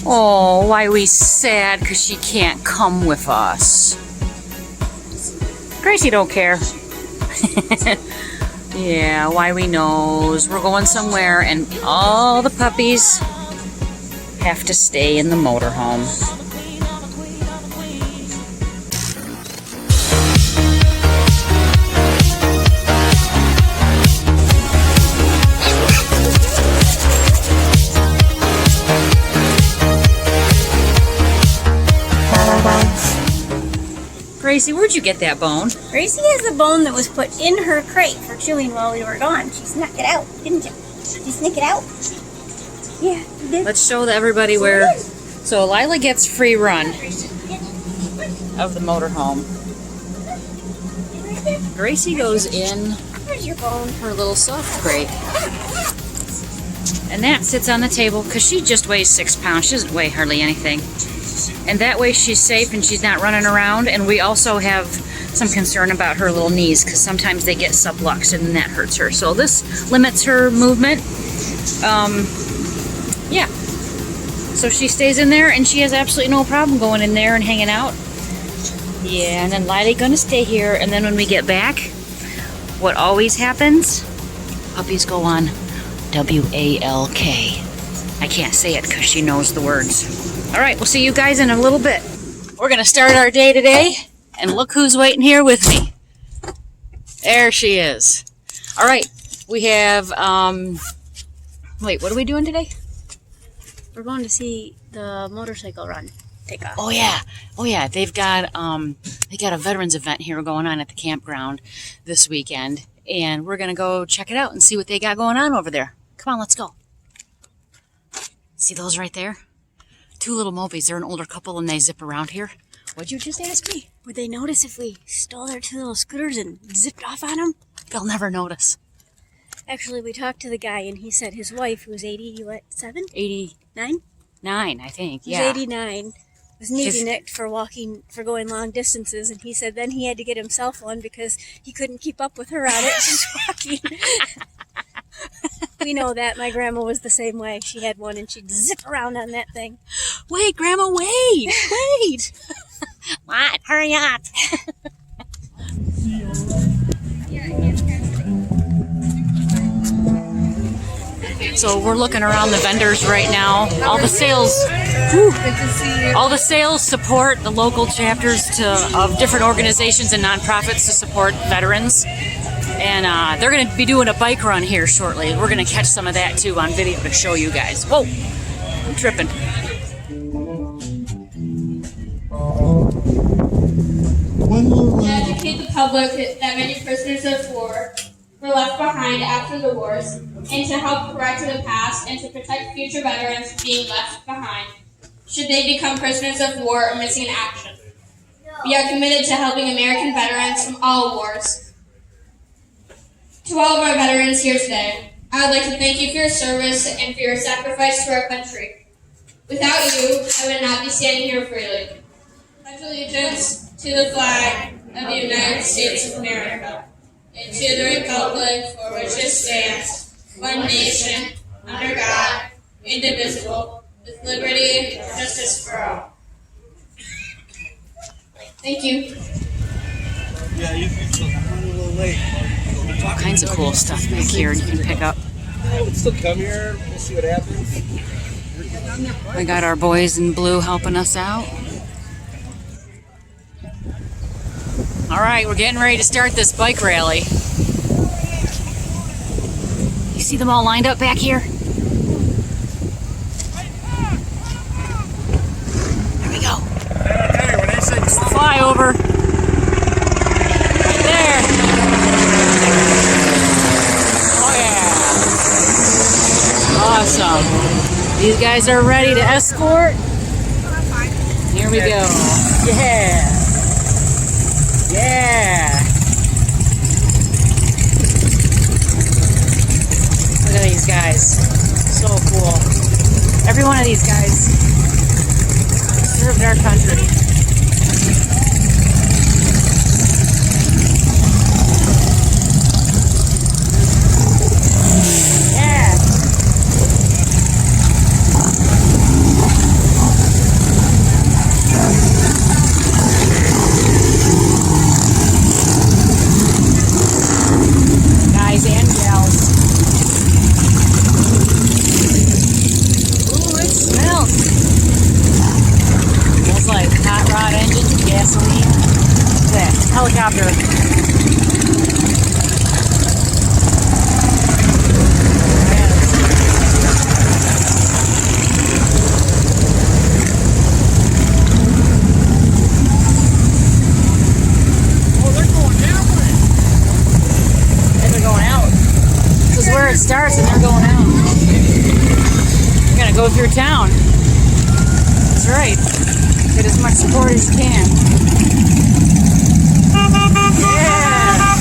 Oh, why we sad because she can't come with us. Gracie don't care. Yeah, why we knows. We're going somewhere and all the puppies have to stay in the motorhome. Gracie, where'd you get that bone? Gracie has a bone that was put in her crate for chewing while we were gone. She snuck it out, didn't you? Did you sneak it out? Yeah, you did. Let's show everybody where. So Lila gets free run of the motorhome. Gracie goes in Where's your bone? her little soft crate. And that sits on the table because she just weighs 6 pounds. She doesn't weigh hardly anything. And that way she's safe and she's not running around. And we also have some concern about her little knees because sometimes they get subluxed and that hurts her. So this limits her movement. Yeah. So she stays in there and she has absolutely no problem going in there and hanging out. Yeah, and then Lila's gonna stay here. And then when we get back, what always happens, puppies go on W-A-L-K. I can't say it because she knows the words. All right, we'll see you guys in a little bit. We're gonna start our day today, and look who's waiting here with me. There she is. All right, we have, wait, what are we doing today? We're going to see the motorcycle run take off. Oh yeah, they've got a veterans event here going on at the campground this weekend, and we're gonna go check it out and see what they got going on over there. Come on, let's go. See those right there? 2 little mobies. They're an older couple and they zip around here. What'd you just ask me? Would they notice if we stole their 2 little scooters and zipped off on them? They'll never notice. Actually, we talked to the guy and he said his wife, who's 87? 89, 9? I think. Who's Yeah. 89, was needing it for going long distances, and he said then he had to get himself one because he couldn't keep up with her on it. She's walking. We know that. My grandma was the same way. She had one and she'd zip around on that thing. Wait, Grandma, wait! Wait! What? Hurry up! So we're looking around the vendors right now. All the sales, all the sales support the local chapters of different organizations and nonprofits to support veterans. And they're going to be doing a bike run here shortly. We're going to catch some of that too on video to show you guys. Whoa, I'm tripping. To educate the public that many prisoners of war were left behind after the wars, and to help correct the past and to protect future veterans being left behind, should they become prisoners of war or missing in action. We are committed to helping American veterans from all wars. To all of our veterans here today, I would like to thank you for your service and for your sacrifice to our country. Without you, I would not be standing here freely. Pledge allegiance to the flag of the United States of America and to the republic for which it stands, one nation, under God, indivisible, with liberty and justice for all. Thank you. Yeah, you're a little late. All kinds of cool stuff back here you can pick up. I would still come here. We'll see what happens. We got our boys in blue helping us out. All right, we're getting ready to start this bike rally. You see them all lined up back here? There we go. Hey, when I say Fly over. Right there. Oh yeah. Awesome. These guys are ready to escort. Here we go. Yeah. Yeah. Look at these guys. So cool. Every one of these guys served our country. Yeah. gasoline. Look at that helicopter. Where it starts and they're going out. We're gonna go through town. That's right. Get as much support as you can. Yeah.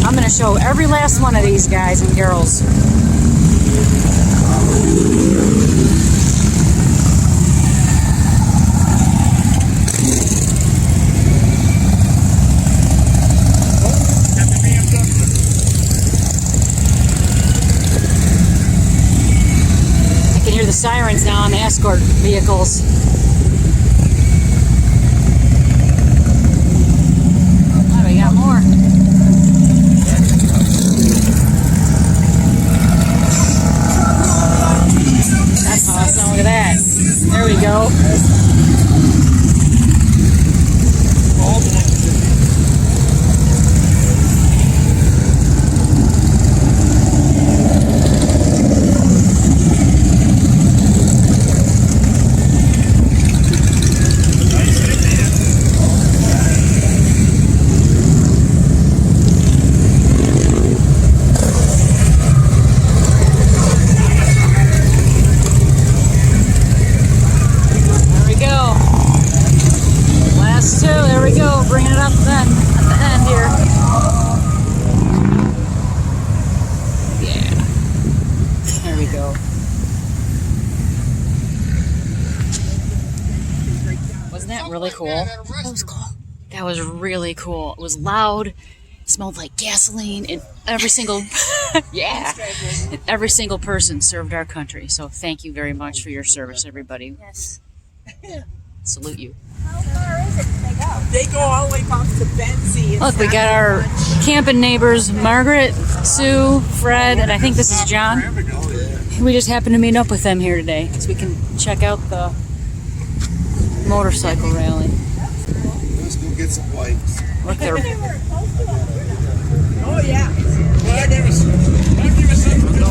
I'm gonna show every last one of these guys and girls. The sirens now on the escort vehicles. Oh, we got more. That's awesome. Look at that. There we go. Really cool. That was cool. That was really cool. It was loud. It smelled like gasoline, and every single yeah, and every single person served our country. So thank you very much for your service, everybody. Yes. Salute you. How far is it they go? They go all the way up to Benzie. Look, we got our camping neighbors, Margaret, Sue, Fred, and I think this is John. We just happened to meet up with them here today, so we can check out the motorcycle rally. Let's go get some wipes. Look, they're Oh, yeah.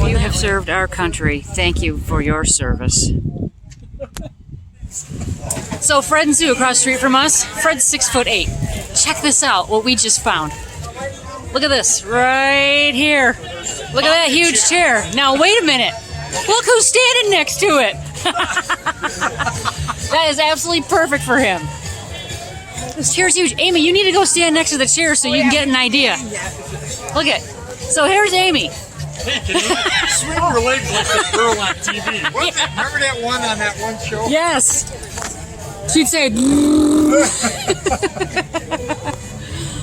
you have served our country. Thank you for your service. So Fred and Sue across the street from us. Fred's 6'8". Check this out, what we just found. Look at this, right here. Look at that huge chair. Now wait a minute. Look who's standing next to it. That is absolutely perfect for him. This chair's huge. Aimee, you need to go stand next to the chair so you can get an idea. Look at. So here's Aimee. Hey, can you swing your legs like that girl on TV? Remember that one on that one show? Yes. She'd say.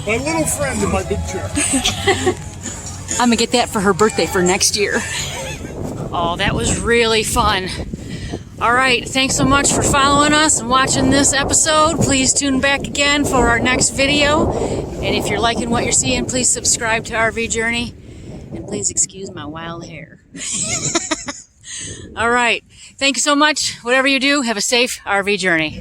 My little friend in my big chair. I'm gonna get that for her birthday for next year. Oh, that was really fun. All right, thanks so much for following us and watching this episode. Please tune back again for our next video. And if you're liking what you're seeing, please subscribe to RV Journey. And please excuse my wild hair. All right, thank you so much. Whatever you do, have a safe RV journey.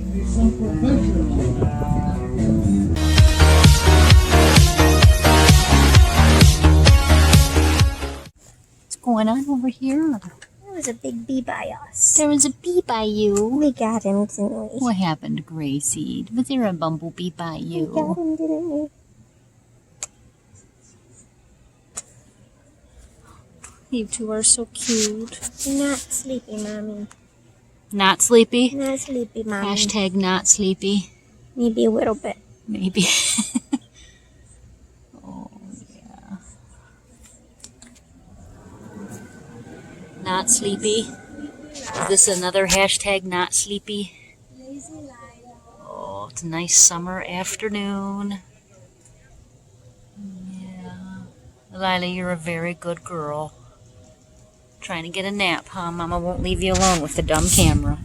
What's going on over here? There was a big bee by us. There was a bee by you. We got him, didn't we? What happened, Gracie? Was there a bumblebee by you? We got him, didn't we? You two are so cute. Not sleepy, Mommy. Not sleepy? Not sleepy, Mommy. Hashtag not sleepy. Maybe a little bit. Maybe. Oh, yeah. Not sleepy. Is this another hashtag not sleepy? Oh, it's a nice summer afternoon. Yeah. Lila, you're a very good girl. Trying to get a nap, huh? Mama won't leave you alone with the dumb camera.